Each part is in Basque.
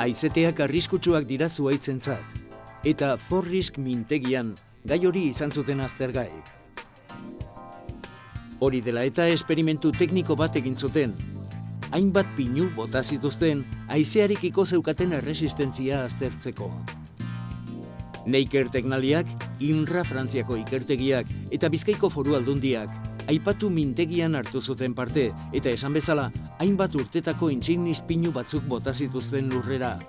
Haizeteak arriskutsuak dira zuhaitzentzat, eta Forrisk mintegian gai hori izan zuten aztergai. Hori dela eta esperimentu tekniko bat egin zuten. Hainbat pinu bota zituzten haizearekiko zeukaten erresistentzia aztertzeko. Neiker Teknaliak, INRA Frantziako ikertegiak eta Bizkaiko Foru Aldundiak aipatu mintegian hartu zuten parte eta esan bezala hainbat urtetako intsignis pinu batzuk bota zituzten lurrera,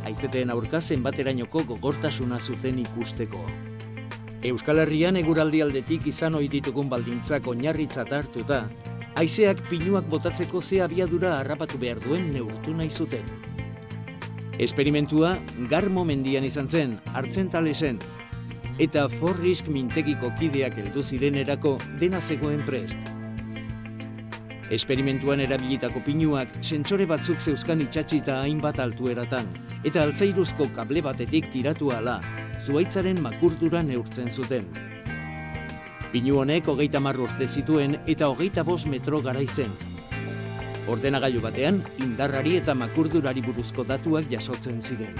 haizeteen aurka zenbaterainoko gogortasuna zuten ikusteko. Euskal Herrian eguraldi aldetik izan ohi ditugun baldintzak oinarritzat hartuta, haizeak pinuak botatzeko ze abiadura harrapatu behar duen neurtu nahi zuten. Esperimentua Garmo mendian izan zen, Artzentalesen, eta Forrisk mintegiko kideak heldu zirenerako dena zegoen prest. Esperimentuan erabilitako pinuak sentsore batzuk zeuzkan itsatsita hainbat altueratan, eta altzairuzko kable batetik tiratu ahala, zuhaitzaren makurdura neurtzen zuten. Pinu honek 30 urte zituen eta 25 metro garaizen. Ordenagailu batean, indarrari eta makurdurari buruzko datuak jasotzen ziren.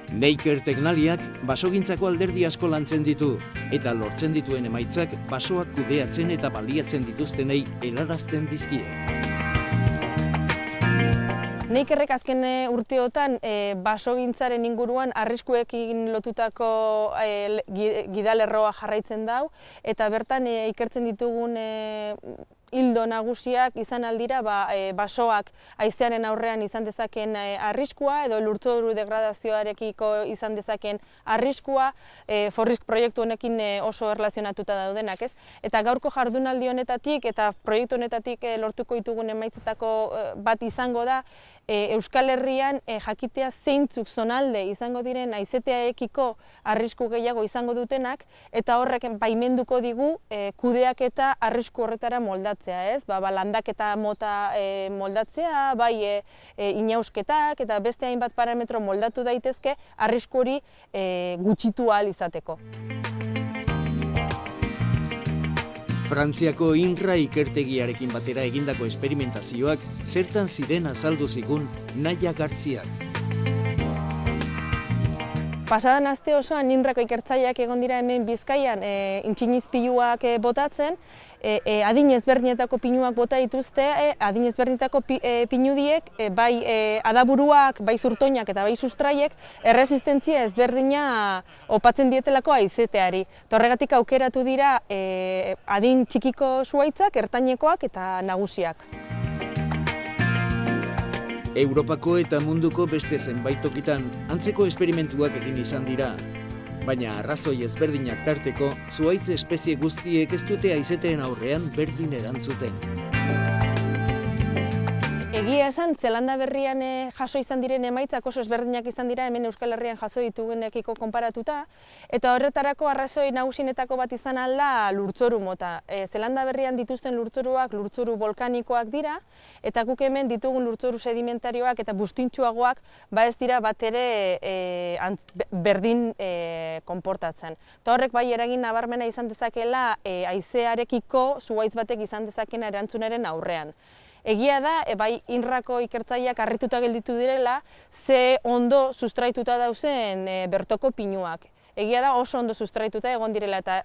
Neiker Teknaliak basogintzako alderdi asko lantzen ditu, eta lortzen dituen emaitzak basoak kudeatzen eta baliatzen dituztenei helarazten dizkie. Neikerrek azken urteotan basogintzaren inguruan arriskuekin lotutako gidalerroa jarraitzen dau, eta bertan ikertzen ditugun ildo nagusiak izan aldira basoak haizearen aurrean izan dezaken arriskua edo lurzoru degradazioarekiko izan dezaken arriskua, Forrisk proiektu honekin oso erlazionatuta daudenak, ez? Eta gaurko jardunaldi honetatik eta proiektu honetatik lortuko ditugun emaitzetako bat izango da Euskal Herrian jakitea zeintzuk zonalde izango diren haizetearekiko arrisku gehiago izango dutenak, eta horrek baimenduko digu kudeaketa arrisku horretara moldatzea, ez? Landaketa mota moldatzea, bai inausketak eta beste hainbat parametro moldatu daitezke arrisku hori gutxitu ahal izateko. Frantziako INRA ikertegiarekin batera egindako esperimentazioak zertan ziren azaldu zigun Naia Gartziak. Pasadan aste osoan INRAko ikertzaileak egon dira hemen Bizkaian intsignis pinuak botatzen, adin ezberdinetako pinuak bota dituzte, adin ezberdinetako pinudiek, bai adaburuak, bai zurtoinak eta bai sustraiek, erresistentzia ezberdina opatzen dietelako haizeteari. Horregatik aukeratu dira adin txikiko zuhaitzak, ertainekoak eta nagusiak. Europako eta munduko beste zenbait tokitan antzeko esperimentuak egin izan dira, baina arrazoi ezberdinak tarteko zuhaitz espezie guztiek ez dute haizeteen aurrean berdin erantzuten. Egia esan, Zelanda Berrian jaso izan diren emaitzak oso ezberdinak izan dira hemen Euskal Herrian jaso ditugunekiko konparatuta, eta horretarako arrazoi nagusienetako bat izan alda lurtzoru mota. Zelanda Berrian dituzten lurtzoruak lurtzoru volkanikoak dira, eta guk hemen ditugun lurtzoru sedimentarioak eta bustintsuagoak ez dira bat ere berdin konportatzen. Eta horrek bai eragin nabarmena izan dezakela haizearekiko zuhaitz batek izan dezakena erantzunaren aurrean. Egia da, bai INRAko ikertzaileak harrituta gelditu direla, ze ondo sustraituta dauzen bertoko pinuak. Egia da oso ondo sustraituta egon direla eta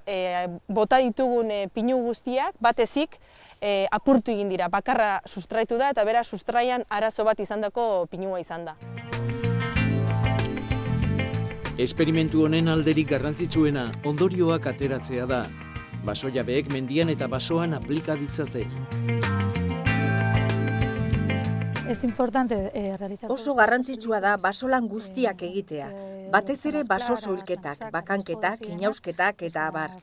bota ditugun pinu guztiak batezik apurtu egin dira. Bakarra sustraitu da eta bera sustraian arazo bat izandako pinua izan da. Esperimentu honen alderik garrantzitsuena ondorioak ateratzea da. Basojabeek mendian eta basoan aplika ditzate. Oso garrantzitsua da basolan guztiak egitea, batez ere baso soilketak, bakanketak, inausketak eta abar.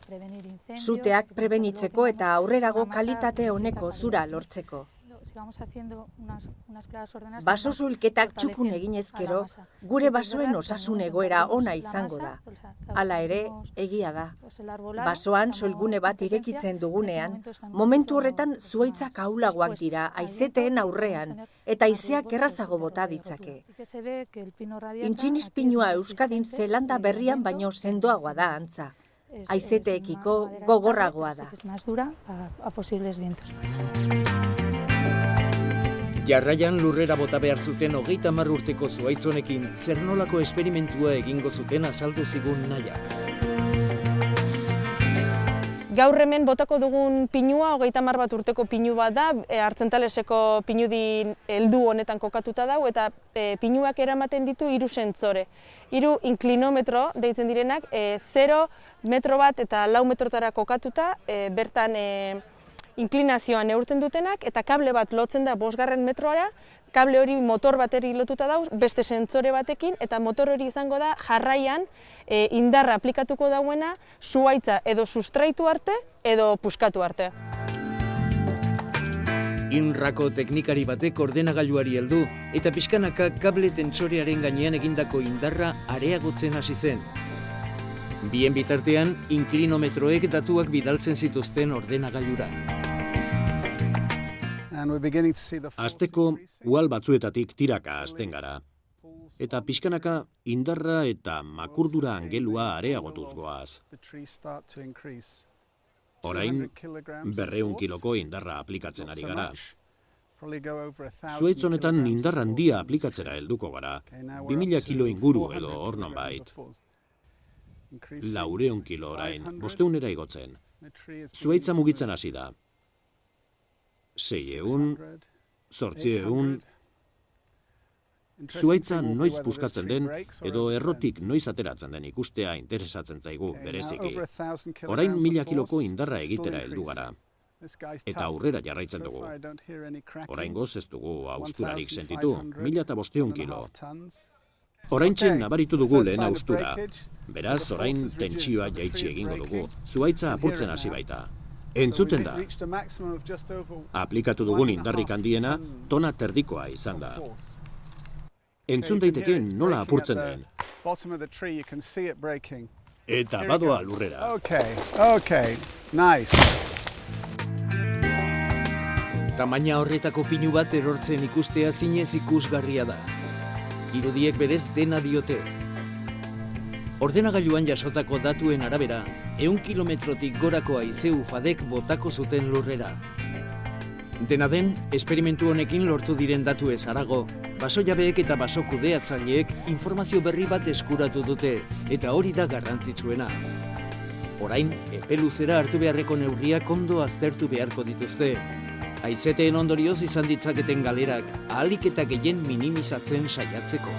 Suteak prebenitzeko eta aurrerago kalitate oneko zura lortzeko. Baso soilketak txukun eginezkero, gure basoen osasun egoera ona izango da. Hala ere, egia da. Basoan soilgune bat irekitzen dugunean, momentu horretan zuhaitzak ahulagoak dira haizeteen aurrean, eta haizeak errazago bota ditzake. Intsignis pinua Euskadin Zelanda Berrian baino sendoagoa da antza. Haizeteekiko gogorragoa da. Jarraian lurrera bota behar zuten 30 urteko zuhaitz honekin zer nolako esperimentua egingo zuten azaldu zigun nahiak. Gaur hemen botako dugun pinua 30 urteko pinu bat da, Artzentaleseko pinudi heldu honetan kokatuta dago, eta pinuak eramaten ditu 3 sentsore. 3 inklinometro deitzen direnak, 0 metro bat eta 4 metrotara kokatuta, bertan inklinazioa neurtzen dutenak, eta kable bat lotzen da 5. metroara, kable hori motor bateri lotuta dauz, beste sentsore batekin, eta motor hori izango da jarraian indarra aplikatuko dauena zuhaitza edo sustraitu arte edo puskatu arte. INRAko teknikari batek ordenagailuari heldu eta pixkanaka kable tentsorearen gainean egindako indarra areagotzen hasi zen. Bien bitartean, inklinometroek datuak bidaltzen zituzten ordenagailura. Hasteko uhal batzuetatik tiraka hasten gara. Eta pixkanaka indarra eta makurdura angelua areagotuz goaz. Orain, 200 kiloko indarra aplikatzen ari gara. Zuhaitz honetan indar handia aplikatzera helduko gara. 2000 kilo inguru edo hor nonbait. 400 kilo orain, 500era igotzen. Zuhaitza mugitzen hasi da. 600, 800... Zuhaitza noiz puskatzen den edo errotik noiz ateratzen den ikustea interesatzen zaigu bereziki. Orain 1000 kiloko indarra egitera heldu gara. Eta aurrera jarraitzen dugu. Oraingoz ez dugu hausturarik sentitu, 1500 kilo. Oraintxe nabaritu dugu lehen haustura. Beraz, orain tentsioa jaitsi egingo dugu. Zuhaitza apurtzen hasi baita. Entzuten da. Aplikatu dugun indarrik handiena tona terdikoa izan da. Entzun daiteke nola apurtzen den. Eta badoa lurrera. Tamaina horretako pinu bat erortzen ikustea zinez ikusgarria da. Irudiek berez dena diote. Ordenagailuan jasotako datuen arabera, 100 kilometrotik gorako haize ufadek botako zuten lurrera. Dena den, esperimentu honekin lortu diren datuez harago, basojabeek eta baso kudeatzaileek informazio berri bat eskuratu dute, eta hori da garrantzitsuena. Orain, epe luzera hartu beharreko neurriak ondo aztertu beharko dituzte. Haizeteen ondorioz izan ditzaketen galerak ahalik eta gehien minimizatzen saiatzeko.